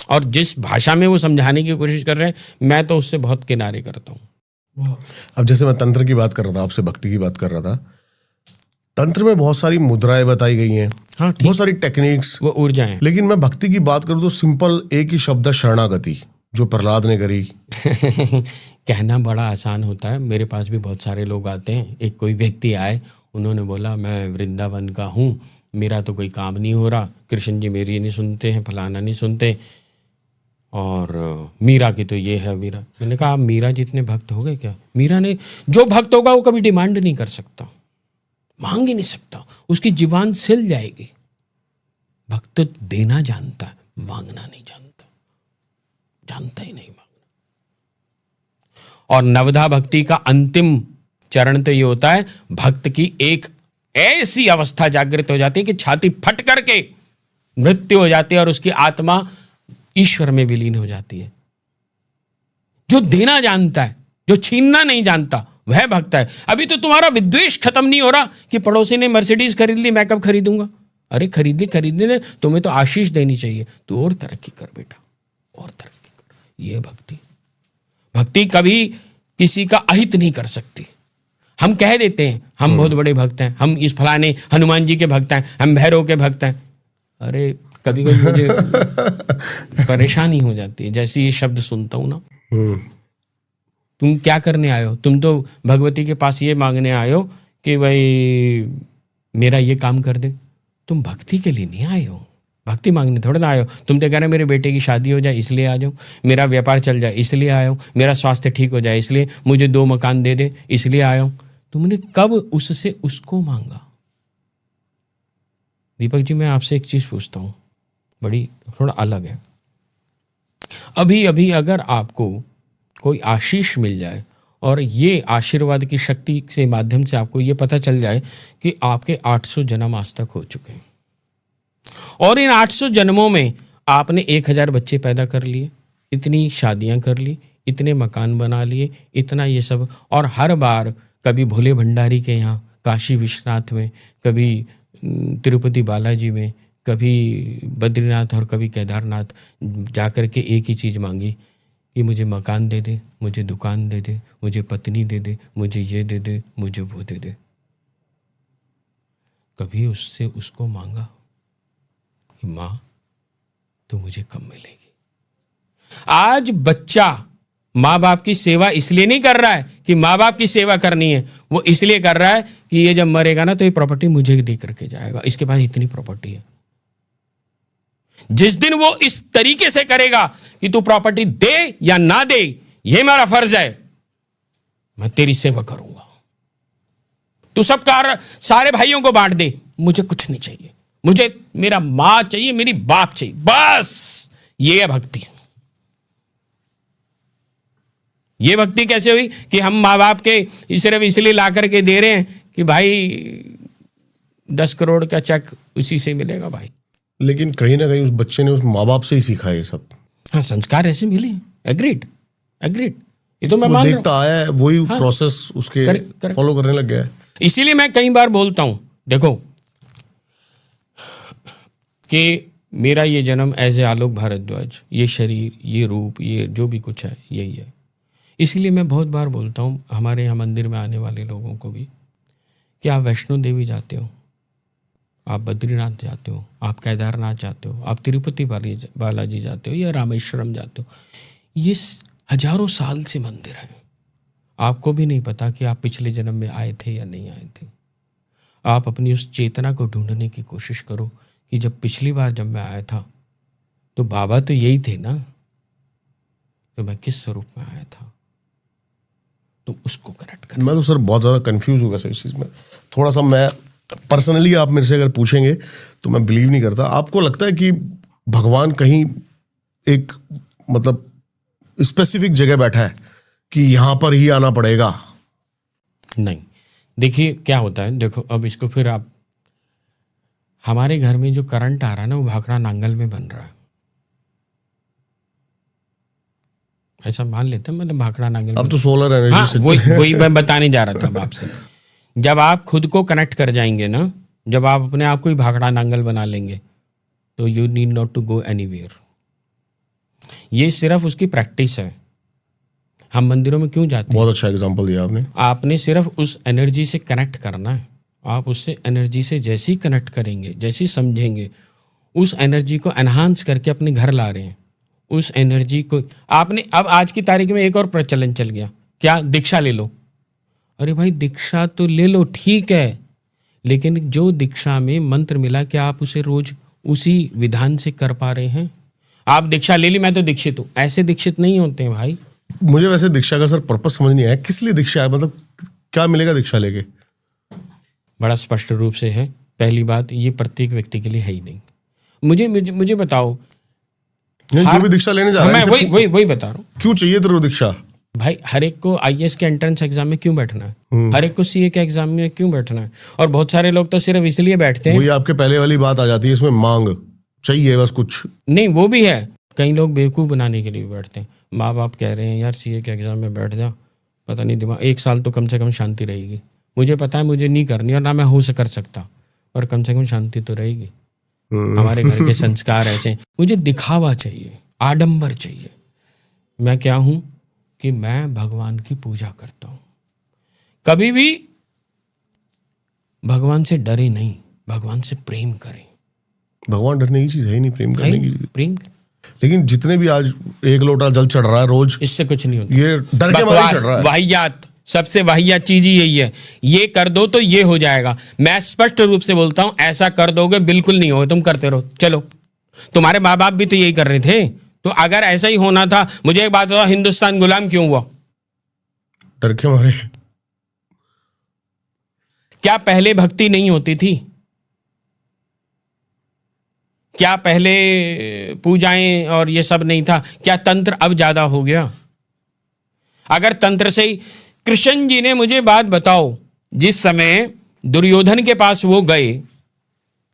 और जिस भाषा में वो समझाने की कोशिश कर रहे हैं मैं तो उससे बहुत किनारे करता हूँ। अब जैसे मैं तंत्र की बात कर रहा था, आपसे भक्ति की बात कर रहा था, तंत्र में बहुत सारी मुद्राएं बताई गई हैं, हाँ, बहुत सारी टेक्निक्स, वो ऊर्जा है। लेकिन मैं भक्ति की बात करूं तो सिंपल एक ही शब्द है, शरणागति, जो प्रहलाद ने करी। कहना बड़ा आसान होता है। मेरे पास भी बहुत सारे लोग आते हैं। एक कोई व्यक्ति आए, उन्होंने बोला मैं वृंदावन का हूँ, मेरा तो कोई काम नहीं हो रहा, कृष्ण जी मेरी नहीं सुनते हैं, फलाना नहीं सुनते, और मीरा की तो ये है मीरा। मैंने कहा आप मीरा जितने भक्त हो गए क्या? मीरा ने, जो भक्त होगा वो कभी डिमांड नहीं कर सकता, मांग ही नहीं सकता, उसकी जीवान सिल जाएगी। भक्त देना जानता है, मांगना नहीं जानता, जानता ही नहीं मांगना। और नवधा भक्ति का अंतिम चरण तो ये होता है, भक्त की एक ऐसी अवस्था जागृत हो जाती है कि छाती फट करके मृत्यु हो जाती है और उसकी आत्मा ईश्वर में विलीन हो जाती है। जो देना जानता है, जो छीनना नहीं जानता, वह भक्त है। अभी तो तुम्हारा विद्वेष खत्म नहीं हो रहा कि पड़ोसी ने मर्सिडीज खरीद ली, मैं कब खरीदूंगा? अरे खरीदने, तुम्हें तो आशीष देनी चाहिए, तू और तरक्की कर बेटा, और तरक्की कर। ये भक्ति कभी किसी का अहित नहीं कर सकती। हम कह देते हैं हम बहुत बड़े भक्त हैं, हम इस फलाने हनुमान जी के भक्त हैं, हम भैरव के भक्त हैं। अरे कभी कभी मुझे परेशानी हो जाती है जैसे ये शब्द सुनता हूं ना। तुम क्या करने आए हो? तुम तो भगवती के पास ये मांगने आए हो कि भाई मेरा ये काम कर दे। तुम भक्ति के लिए नहीं आए हो, भक्ति मांगने थोड़ा ना आए हो। तुम तो कह रहे मेरे बेटे की शादी हो जाए इसलिए आ जाऊँ, मेरा व्यापार चल जाए इसलिए आया हूँ, मेरा स्वास्थ्य ठीक हो जाए इसलिए, मुझे 2 मकान दे दे इसलिए आया हूँ। तुमने कब उससे उसको मांगा? दीपक जी मैं आपसे एक चीज पूछता हूँ, बड़ी थोड़ा अलग है। अभी अभी अगर आपको कोई आशीष मिल जाए और ये आशीर्वाद की शक्ति के माध्यम से आपको ये पता चल जाए कि आपके 800 जन्म आज तक हो चुके हैं और इन 800 जन्मों में आपने 1000 बच्चे पैदा कर लिए, इतनी शादियां कर ली, इतने मकान बना लिए, इतना ये सब, और हर बार कभी भोले भंडारी के यहाँ काशी विश्वनाथ में, कभी तिरुपति बालाजी में, कभी बद्रीनाथ और कभी केदारनाथ जाकर के एक ही चीज़ मांगी कि मुझे मकान दे दे, मुझे दुकान दे दे, मुझे पत्नी दे दे, मुझे ये दे दे, मुझे वो दे दे। कभी उससे उसको मांगा कि माँ तू मुझे कब मिलेगी? आज बच्चा माँ बाप की सेवा इसलिए नहीं कर रहा है कि माँ बाप की सेवा करनी है, वो इसलिए कर रहा है कि ये जब मरेगा ना तो ये प्रॉपर्टी मुझे दे करके जाएगा, इसके पास इतनी प्रॉपर्टी है। जिस दिन वो इस तरीके से करेगा कि तू प्रॉपर्टी दे या ना दे, ये मेरा फर्ज है, मैं तेरी सेवा करूंगा। तू सब सारे भाइयों को बांट दे, मुझे कुछ नहीं चाहिए, मुझे मेरा मां चाहिए, मेरी बाप चाहिए, बस। ये है भक्ति। ये भक्ति कैसे हुई कि हम माँ बाप के सिर्फ इसलिए ला करके दे रहे हैं कि भाई 10 करोड़ का चेक उसी से मिलेगा भाई। लेकिन कहीं ना कहीं उस बच्चे ने उस माँ बाप से ही सीखा ये सब। हाँ, संस्कार ऐसे मिले। एग्रीड। ये तो मैं मान रहा हूं। देखता आया है, वही प्रोसेस उसके फॉलो करने लग गया है। इसीलिए मैं कई बार बोलता हूं, देखो कि मेरा ये जन्म एज ए आलोक भारद्वाज, ये शरीर, ये रूप, ये जो भी कुछ है यही है। इसीलिए मैं बहुत बार बोलता हूँ हमारे यहाँ मंदिर में आने वाले लोगों को भी कि आप वैष्णो देवी जाते हो, आप बद्रीनाथ जाते हो, आप केदारनाथ जाते हो, आप तिरुपति बालाजी जाते हो या रामेश्वरम जाते हो, ये हजारों साल से मंदिर है। आपको भी नहीं पता कि आप पिछले जन्म में आए थे या नहीं आए थे। आप अपनी उस चेतना को ढूंढने की कोशिश करो कि जब पिछली बार जब मैं आया था तो बाबा तो यही थे ना, तो मैं किस स्वरूप में आया था, तुम उसको करेक्ट कर। मैं तो सर बहुत ज़्यादा कंफ्यूज हो गया इस चीज़ में। थोड़ा सा मैं पर्सनली, आप मेरे से अगर पूछेंगे तो मैं बिलीव नहीं करता। आपको लगता है कि भगवान कहीं एक मतलब स्पेसिफिक जगह बैठा है कि यहाँ पर ही आना पड़ेगा? नहीं, देखिए क्या होता है, देखो अब इसको फिर आप, हमारे घर में जो करंट आ रहा है ना वो भाखड़ा नांगल में बन रहा है, ऐसा मान लेते हैं, मतलब भाखड़ा नांगल। अब तो सोलर एनर्जी। हाँ, वही मैं बताने जा रहा था आपसे। जब आप खुद को कनेक्ट कर जाएंगे ना, जब आप अपने आप को ही भाखड़ा नांगल बना लेंगे तो you need not to go anywhere. ये सिर्फ उसकी प्रैक्टिस है। हम मंदिरों में क्यों जाते हैं? बहुत अच्छा एग्जांपल दिया आपने। आपने सिर्फ उस एनर्जी से कनेक्ट करना है। आप उससे एनर्जी से जैसे ही कनेक्ट करेंगे, जैसे ही समझेंगे, उस एनर्जी को एनहांस करके अपने घर ला रहे हैं। उस एनर्जी को आपने, अब आज की तारीख में एक और प्रचलन चल गया, क्या? दीक्षा ले लो। अरे भाई दीक्षा तो ले लो, ठीक है, लेकिन जो दीक्षा में मंत्र मिला, क्या आप उसे रोज उसी विधान से कर पा रहे हैं? आप दीक्षा ले ली, मैं तो दीक्षित हूँ, ऐसे दीक्षित नहीं होते हैं भाई। मुझे वैसे दीक्षा का सर पर्पस समझ नहीं आया, किस लिए दीक्षा है, मतलब क्या मिलेगा दीक्षा लेके? बड़ा स्पष्ट रूप से है। पहली बात, ये प्रत्येक व्यक्ति के लिए है ही नहीं। मुझे बताओ, जो भी दीक्षा लेने जा रहा है, मैं वही बता रहा हूँ, क्यों चाहिए तेरे को दीक्षा? भाई हर एक को आईएएस के एंट्रेंस एग्जाम में क्यों बैठना है? हर एक को सीए के एग्जाम में क्यों बैठना है? और बहुत सारे लोग तो सिर्फ इसलिए बैठते हैं, वही आपके पहले वाली बात आ जाती है, इसमें मांग चाहिए बस कुछ नहीं, वो भी है। कई लोग बेवकूफ़ बनाने के लिए बैठते हैं। माँ बाप कह रहे हैं यार सीए के एग्जाम में बैठ जा, पता नहीं दिमाग 1 साल तो कम से कम शांति रहेगी। मुझे पता है मुझे नहीं करनी और ना मैं हो कर सकता, पर कम से कम शांति तो रहेगी। हमारे घर के संस्कार ऐसे, मुझे दिखावा चाहिए, आडंबर चाहिए। मैं क्या हूं कि मैं भगवान की पूजा करता हूं। कभी भी भगवान से डरे नहीं, भगवान से प्रेम करें। भगवान डरने की चीज है ही नहीं, प्रेम करने की। प्रेम, लेकिन जितने भी आज 1 लोटा जल चढ़ रहा है रोज, इससे कुछ नहीं होता। ये डर के मारे चढ़ रहा है। वाहियात, सबसे वाहियात चीज ही यही है, ये कर दो तो ये हो जाएगा। मैं स्पष्ट रूप से बोलता हूं, ऐसा कर दोगे बिल्कुल नहीं होगा, तुम करते रहो। चलो, तुम्हारे माँ बाप भी तो यही कर रहे थे, तो अगर ऐसा ही होना था, मुझे एक बात बताओ, हिंदुस्तान गुलाम क्यों हुआ? डर के मारे। क्या पहले भक्ति नहीं होती थी? क्या पहले पूजाएं और ये सब नहीं था? क्या तंत्र अब ज्यादा हो गया? अगर तंत्र से ही, कृष्ण जी ने मुझे बात बताओ, जिस समय दुर्योधन के पास वो गए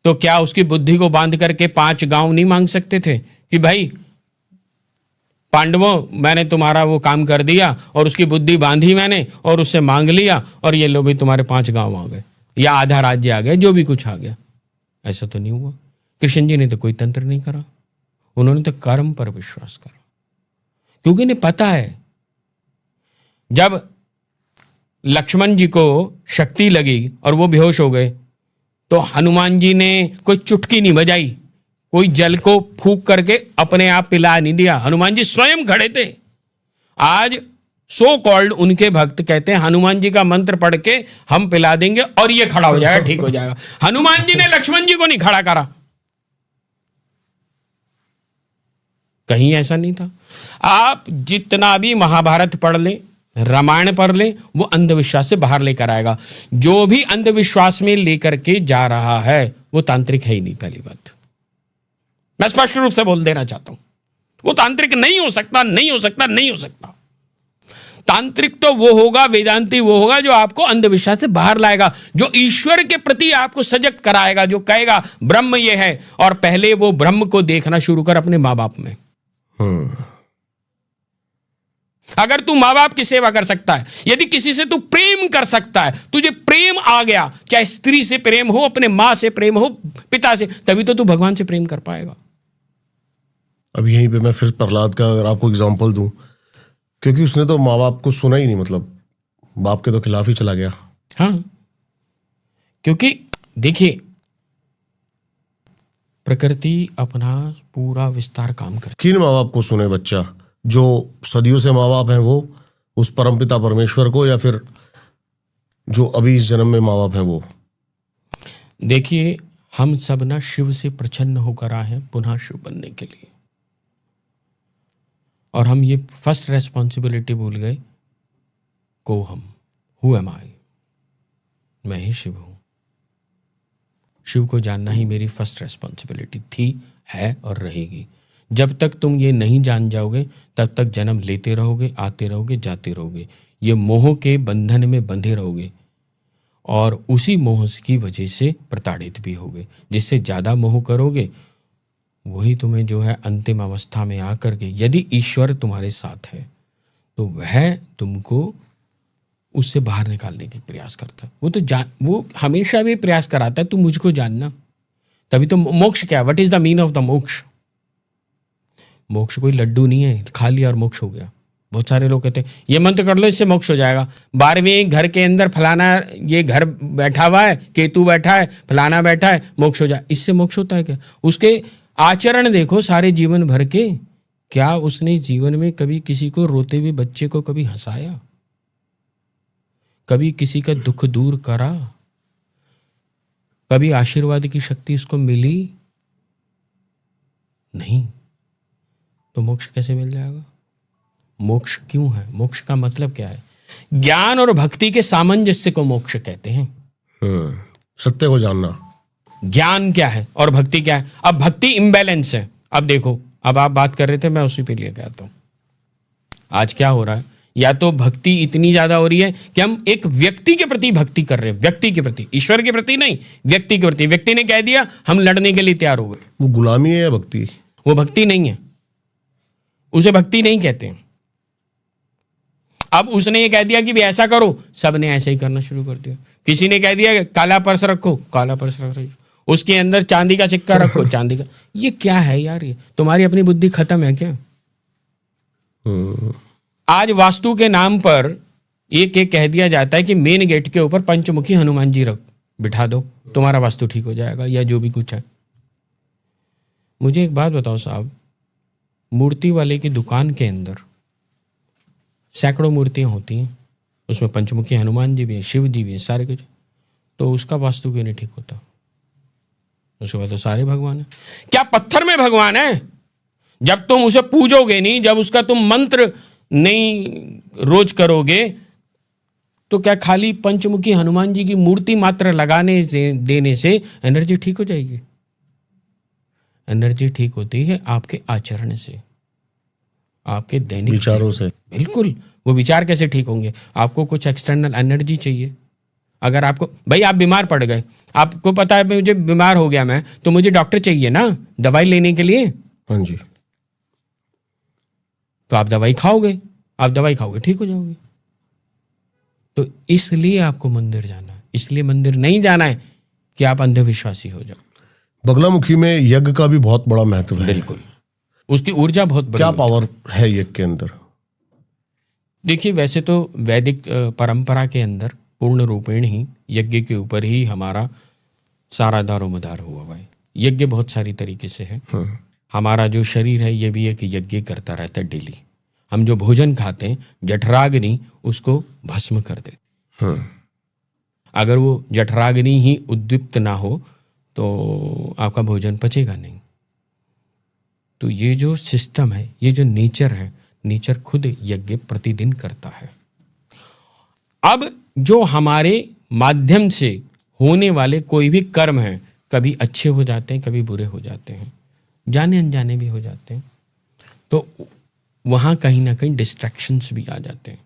तो क्या उसकी बुद्धि को बांध करके 5 गांव नहीं मांग सकते थे कि भाई पांडवों, मैंने तुम्हारा वो काम कर दिया और उसकी बुद्धि बांधी मैंने और उससे मांग लिया और ये लो भी तुम्हारे 5 गांव आ गए या आधा राज्य आ गया, जो भी कुछ आ गया। ऐसा तो नहीं हुआ। कृष्ण जी ने तो कोई तंत्र नहीं करा, उन्होंने तो कर्म पर विश्वास करा। क्योंकि इन्हें पता है जब लक्ष्मण जी को शक्ति लगी और वो बेहोश हो गए तो हनुमान जी ने कोई चुटकी नहीं बजाई, कोई जल को फूंक करके अपने आप पिला नहीं दिया। हनुमान जी स्वयं खड़े थे। आज सो कॉल्ड उनके भक्त कहते हैं हनुमान जी का मंत्र पढ़ के हम पिला देंगे और ये खड़ा हो जाएगा, ठीक हो जाएगा। हनुमान जी ने लक्ष्मण जी को नहीं खड़ा करा, कहीं ऐसा नहीं था। आप जितना भी महाभारत पढ़ लें, रामायण पढ़ लें, वो अंधविश्वास से बाहर लेकर आएगा। जो भी अंधविश्वास में लेकर के जा रहा है वो तांत्रिक है ही नहीं। पहली बात मैं स्पष्ट रूप से बोल देना चाहता हूं, वो तांत्रिक नहीं हो सकता, नहीं हो सकता, नहीं हो सकता। तांत्रिक तो वो होगा, वेदांती वो होगा जो आपको अंधविश्वास से बाहर लाएगा, जो ईश्वर के प्रति आपको सजग कराएगा, जो कहेगा ब्रह्म ये है, और पहले वो ब्रह्म को देखना शुरू कर अपने माँ बाप में। अगर तू माँ बाप की सेवा कर सकता है, यदि किसी से तू प्रेम कर सकता है, तुझे प्रेम आ गया, चाहे स्त्री से प्रेम हो, अपने माँ से प्रेम हो, पिता से, तभी तो तू भगवान से प्रेम कर पाएगा। अब यहीं पे मैं फिर प्रहलाद का अगर आपको एग्जांपल दूं, क्योंकि उसने तो माँ बाप को सुना ही नहीं, मतलब बाप के तो खिलाफ ही चला गया। हाँ, क्योंकि देखिए प्रकृति अपना पूरा विस्तार काम करती है। किन माँ बाप को सुने बच्चा? जो सदियों से माँ बाप हैं वो, उस परमपिता परमेश्वर को, या फिर जो अभी इस जन्म में माँ बाप हैं वो? देखिए हम सब ना शिव से प्रसन्न होकर आए हैं पुनः शिव बनने के लिए, और हम ये फर्स्ट रेस्पॉन्सिबिलिटी भूल गए, को हम, हु एम आई, मैं ही शिव हूं। शिव को जानना ही मेरी फर्स्ट रेस्पॉन्सिबिलिटी थी, है और रहेगी। जब तक तुम ये नहीं जान जाओगे तब तक जन्म लेते रहोगे, आते रहोगे, जाते रहोगे, ये मोह के बंधन में बंधे रहोगे, और उसी मोह की वजह से प्रताड़ित भी होगे। जिससे ज़्यादा मोह करोगे वही तुम्हें जो है अंतिम अवस्था में आकर के, यदि ईश्वर तुम्हारे साथ है तो वह तुमको उससे बाहर निकालने की प्रयास करता है। वो हमेशा भी प्रयास कराता है तू मुझको जानना, तभी तो मोक्ष क्या, what is the mean of the मोक्ष? मोक्ष कोई लड्डू नहीं है, खा लिया और मोक्ष हो गया। बहुत सारे लोग कहते हैं ये मंत्र कर लो इससे मोक्ष हो जाएगा। 12वें घर के अंदर फलाना ये घर बैठा हुआ है, केतु बैठा है, फलाना बैठा है, मोक्ष हो जाए। इससे मोक्ष होता है क्या? उसके आचरण देखो सारे जीवन भर के, क्या उसने जीवन में कभी किसी को रोते हुए बच्चे को कभी हंसाया? कभी किसी का दुख दूर करा? कभी आशीर्वाद की शक्ति उसको मिली? नहीं। तो मोक्ष कैसे मिल जाएगा? मोक्ष क्यों है? मोक्ष का मतलब क्या है? ज्ञान और भक्ति के सामंजस्य को मोक्ष कहते हैं। सत्य को जानना। ज्ञान क्या है और भक्ति क्या है? अब भक्ति इम्बैलेंस है। अब देखो, अब आप बात कर रहे थे, मैं उसी पे ले गया। तो आज क्या हो रहा है, या तो भक्ति इतनी ज्यादा हो रही है कि हम एक व्यक्ति के प्रति भक्ति कर रहे हैं, व्यक्ति के प्रति, ईश्वर के प्रति नहीं, व्यक्ति के प्रति। व्यक्ति ने कह दिया हम लड़ने के लिए तैयार हो गए। वो गुलामी है या भक्ति? वो भक्ति नहीं है, उसे भक्ति नहीं कहते। अब उसने ये कह दिया कि भी ऐसा करो, सबने ऐसे ही करना शुरू कर दिया। किसी ने कह दिया काला पर्स रखो, काला पर्स रख रही, उसके अंदर चांदी का सिक्का रखो, चांदी का। ये क्या है यार? ये तुम्हारी अपनी बुद्धि खत्म है क्या? आज वास्तु के नाम पर एक कह दिया जाता है कि मेन गेट के ऊपर पंचमुखी हनुमान जी बिठा दो, तुम्हारा वास्तु ठीक हो जाएगा, या जो भी कुछ है। मुझे एक बात बताओ साहब, मूर्ति वाले की दुकान के अंदर सैकड़ों मूर्तियां होती हैं, उसमें पंचमुखी हनुमान जी भी हैं, शिव जी भी हैं, सारे कुछ, तो उसका वास्तु क्यों नहीं ठीक होता? उसके बाद तो सारे भगवान हैं। क्या पत्थर में भगवान है? जब तुम उसे पूजोगे नहीं, जब उसका तुम मंत्र नहीं रोज करोगे, तो क्या खाली पंचमुखी हनुमान जी की मूर्ति मात्र लगाने से, देने से एनर्जी ठीक हो जाएगी? एनर्जी ठीक होती है आपके आचरण से, आपके दैनिक विचारों से। बिल्कुल। वो विचार कैसे ठीक होंगे? आपको कुछ एक्सटर्नल एनर्जी चाहिए। अगर आपको, भाई आप बीमार पड़ गए, आपको पता है मुझे बीमार हो गया मैं, तो मुझे डॉक्टर चाहिए ना दवाई लेने के लिए। हाँ जी। तो आप दवाई खाओगे, ठीक हो जाओगे। तो इसलिए आपको मंदिर जाना है, इसलिए मंदिर नहीं जाना है कि आप अंधविश्वासी हो जाओ। बगलामुखी में यज्ञ का भी बहुत बड़ा महत्व है। बिल्कुल। उसकी ऊर्जा बहुत बड़ी क्या होती है। पावर है यज्ञ के अंदर? देखिए, वैसे तो वैदिक परंपरा के अंदर पूर्ण रूपेण ही यज्ञ के ऊपर ही हमारा सारा दारोमदार हुआ हुआ है। यज्ञ बहुत सारी तरीके से है। हमारा जो शरीर है ये भी एक यज्ञ करता रहता है डेली। हम जो भोजन खाते हैं, जठराग्नि उसको भस्म कर देती। अगर वो जठराग्नि ही उद्दीप्त ना हो तो आपका भोजन पचेगा नहीं। तो ये जो सिस्टम है, ये जो नेचर है, नेचर खुद यज्ञ प्रतिदिन करता है। अब जो हमारे माध्यम से होने वाले कोई भी कर्म हैं, कभी अच्छे हो जाते हैं, कभी बुरे हो जाते हैं, जाने अनजाने भी हो जाते हैं, तो वहाँ कहीं ना कहीं डिस्ट्रैक्शंस भी आ जाते हैं।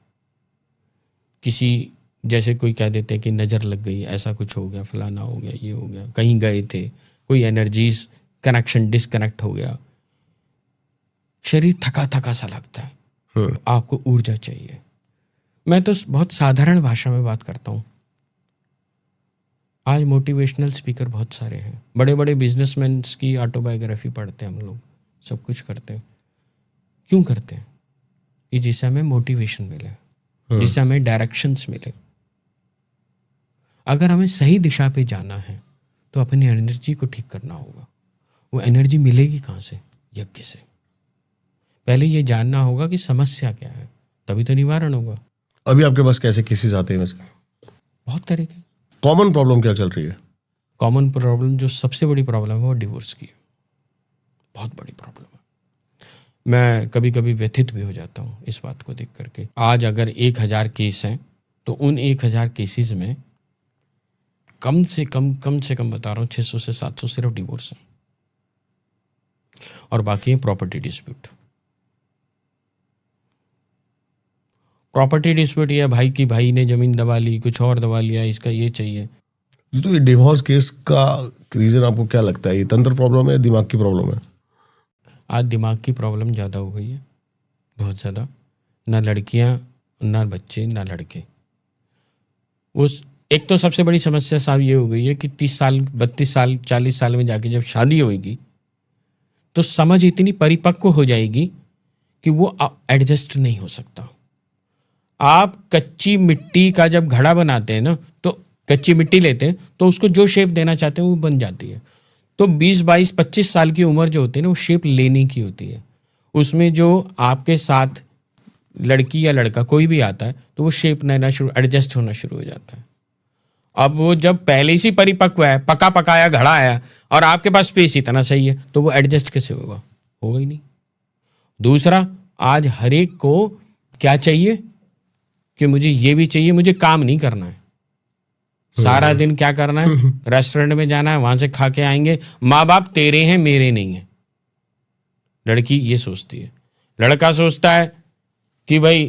किसी जैसे कोई कह देते हैं कि नज़र लग गई, ऐसा कुछ हो गया, फलाना हो गया, ये हो गया, कहीं गए थे, कोई एनर्जीज कनेक्शन डिस्कनेक्ट हो गया, शरीर थका थका सा लगता है, आपको ऊर्जा चाहिए। मैं तो बहुत साधारण भाषा में बात करता हूँ। आज मोटिवेशनल स्पीकर बहुत सारे हैं, बड़े बड़े बिजनेसमैन की ऑटोबायोग्राफी पढ़ते हैं हम लोग, सब कुछ करते हैं। क्यों करते हैं? कि जिससे हमें मोटिवेशन मिले, जिससे हमें डायरेक्शंस मिले। अगर हमें सही दिशा पे जाना है तो अपनी एनर्जी को ठीक करना होगा। वो एनर्जी मिलेगी कहाँ से? यज्ञ से। पहले ये जानना होगा कि समस्या क्या है, तभी तो निवारण होगा। अभी आपके पास कैसे केसेस आते हैं वैसे? बहुत तरह के। कॉमन प्रॉब्लम क्या चल रही है? कॉमन प्रॉब्लम, जो सबसे बड़ी प्रॉब्लम है वो डिवोर्स की है। बहुत बड़ी प्रॉब्लम है। मैं कभी कभी व्यथित भी हो जाता हूँ इस बात को देख करके। आज अगर 1000 केस हैं तो उन 1000 केसेस में कम से कम बता रहा हूँ 600 से 700 सिर्फ डिवोर्स हैं, और बाकी है प्रॉपर्टी डिस्प्यूट। प्रॉपर्टी डिस्प्यूट या भाई की भाई ने जमीन दबा ली, कुछ और दबा लिया, इसका ये चाहिए। तो ये डिवोर्स केस का रीजन आपको क्या लगता है? ये तंत्र प्रॉब्लम है, दिमाग की प्रॉब्लम है? आज दिमाग की प्रॉब्लम ज़्यादा हो गई है, बहुत ज़्यादा। ना लड़कियां, ना बच्चे, ना लड़के। उस एक तो सबसे बड़ी समस्या साहब ये हो गई है कि 30 साल, 32 साल, 40 साल में जाके जब शादी होगी तो समझ इतनी परिपक्व हो जाएगी कि वो एडजस्ट नहीं हो सकता। आप कच्ची मिट्टी का जब घड़ा बनाते हैं ना, तो कच्ची मिट्टी लेते हैं तो उसको जो शेप देना चाहते हैं वो बन जाती है। तो 20, 22, 25 साल की उम्र जो होती है ना, वो शेप लेने की होती है। उसमें जो आपके साथ लड़की या लड़का कोई भी आता है तो वो शेप लेना शुरू, एडजस्ट होना शुरू हो जाता है। अब वो जब पहले से परिपक्व है, पका पकाया घड़ा है और आपके पास स्पेस इतना सही है, तो वो एडजस्ट कैसे होगा? होगा ही नहीं। दूसरा, आज हर एक को क्या चाहिए कि मुझे ये भी चाहिए, मुझे काम नहीं करना है, सारा दिन क्या करना है, रेस्टोरेंट में जाना है, वहां से खा के आएंगे, माँ बाप तेरे हैं मेरे नहीं है। लड़की ये सोचती है। लड़का सोचता है कि भाई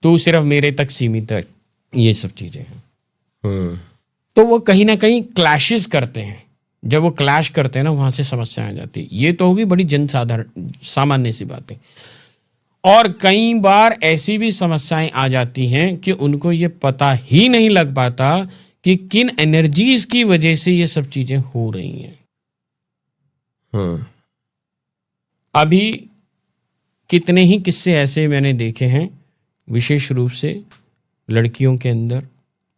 तू सिर्फ मेरे तक सीमित है। ये सब चीजें हैं। तो वो कहीं ना कहीं क्लैशेस करते हैं। जब वो क्लैश करते हैं ना, वहां से समस्या आ जाती है। ये तो होगी बड़ी जनसाधारण सामान्य सी बातें। और कई बार ऐसी भी समस्याएं आ जाती हैं कि उनको ये पता ही नहीं लग पाता कि किन एनर्जीज की वजह से ये सब चीजें हो रही हैं। अभी कितने ही किस्से ऐसे मैंने देखे हैं, विशेष रूप से लड़कियों के अंदर।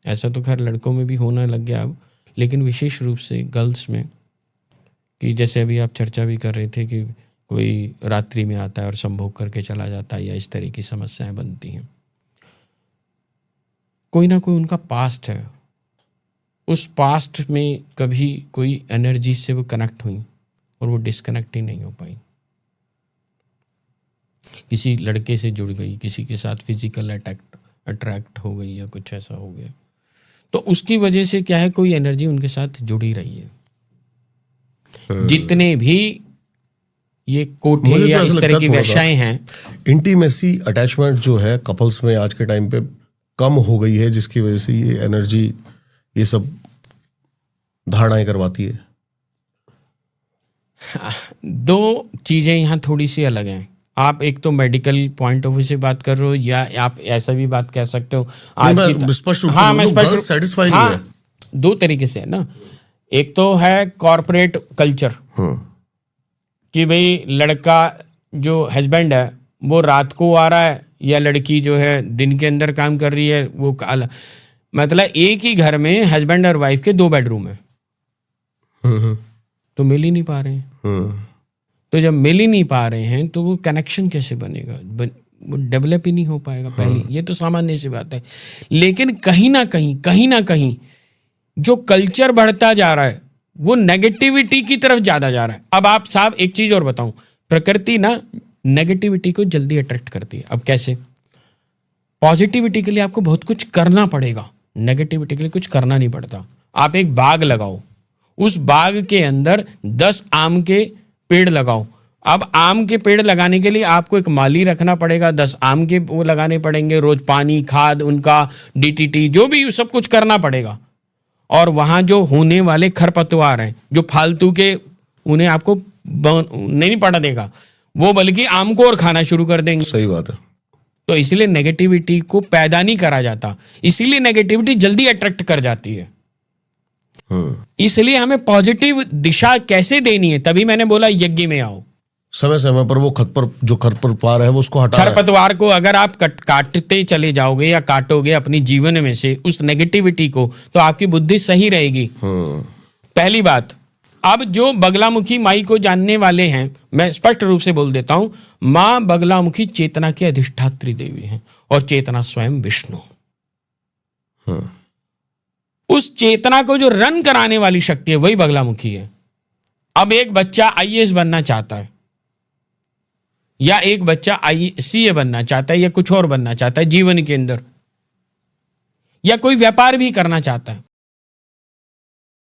ऐसा तो खैर लड़कों में भी होने लग गया अब, लेकिन विशेष रूप से गर्ल्स में, कि जैसे अभी आप चर्चा भी कर रहे थे कि कोई रात्रि में आता है और संभोग करके चला जाता है, या इस तरह की समस्याएं बनती हैं। कोई ना कोई उनका पास्ट है, उस पास्ट में कभी कोई एनर्जी से वो कनेक्ट हुई और वो डिस्कनेक्ट ही नहीं हो पाई। किसी लड़के से जुड़ गई, किसी के साथ फिजिकल अट्रैक्ट हो गई, या कुछ ऐसा हो गया, तो उसकी वजह से क्या है, कोई एनर्जी उनके साथ जुड़ी रही है। जितने भी ये कोठे या इस तरह की व्यवसाय हैं, इंटीमेसी अटैचमेंट जो है कपल्स में आज के टाइम पे कम हो गई है, जिसकी वजह से ये एनर्जी, ये सब धारणाएं करवाती है। दो चीजें यहाँ थोड़ी सी अलग हैं। आप एक तो मेडिकल पॉइंट ऑफ व्यू से बात कर रहे हो, या आप ऐसा भी बात कह सकते हो दो तरीके से है ना। एक तो है कॉर्पोरेट कल्चर कि भाई लड़का जो हस्बैंड है वो रात को आ रहा है या लड़की जो है दिन के अंदर काम कर रही है, वो मतलब एक ही घर में हस्बैंड और वाइफ के 2 बेडरूम है, तो मिल ही नहीं पा रहे हैं। तो जब मिल ही नहीं पा रहे हैं तो वो कनेक्शन कैसे बनेगा, वो डेवलप ही नहीं हो पाएगा। पहली ये तो सामान्य सी बात है। लेकिन कहीं ना कहीं जो कल्चर बढ़ता जा रहा है वो नेगेटिविटी की तरफ ज्यादा जा रहा है। अब आप साहब एक चीज और बताऊं, प्रकृति ना नेगेटिविटी को जल्दी अट्रैक्ट करती है। अब कैसे? पॉजिटिविटी के लिए आपको बहुत कुछ करना पड़ेगा, नेगेटिविटी के लिए कुछ करना नहीं पड़ता। आप एक बाग लगाओ, उस बाग के अंदर 10 आम के पेड़ लगाओ। अब आम के पेड़ लगाने के लिए आपको एक माली रखना पड़ेगा, 10 आम के वो लगाने पड़ेंगे, रोज पानी खाद उनका DTT जो भी सब कुछ करना पड़ेगा। और वहां जो होने वाले खरपतवार हैं जो फालतू के, उन्हें आपको नहीं पड़ा देगा, वो बल्कि आम को और खाना शुरू कर देंगे। सही बात है। तो इसलिए नेगेटिविटी को पैदा नहीं करा जाता, इसीलिए नेगेटिविटी जल्दी अट्रैक्ट कर जाती है। इसलिए हमें पॉजिटिव दिशा कैसे देनी है, तभी मैंने बोला यज्ञ में आओ। समय समय पर वो खरपतवार है वो उसको हटा खरपतवार को अगर आप काटते चले जाओगे या काटोगे अपनी जीवन में से उस नेगेटिविटी को, तो आपकी बुद्धि सही रहेगी। पहली बात। अब जो बगलामुखी माई को जानने वाले हैं, मैं स्पष्ट रूप से बोल देता हूं, मां बगलामुखी चेतना की अधिष्ठात्री देवी हैं और चेतना स्वयं विष्णु। उस चेतना को जो रन कराने वाली शक्ति है वही बगलामुखी है। अब एक बच्चा IAS बनना चाहता है या एक बच्चा CA बनना चाहता है या कुछ और बनना चाहता है जीवन के अंदर, या कोई व्यापार भी करना चाहता है,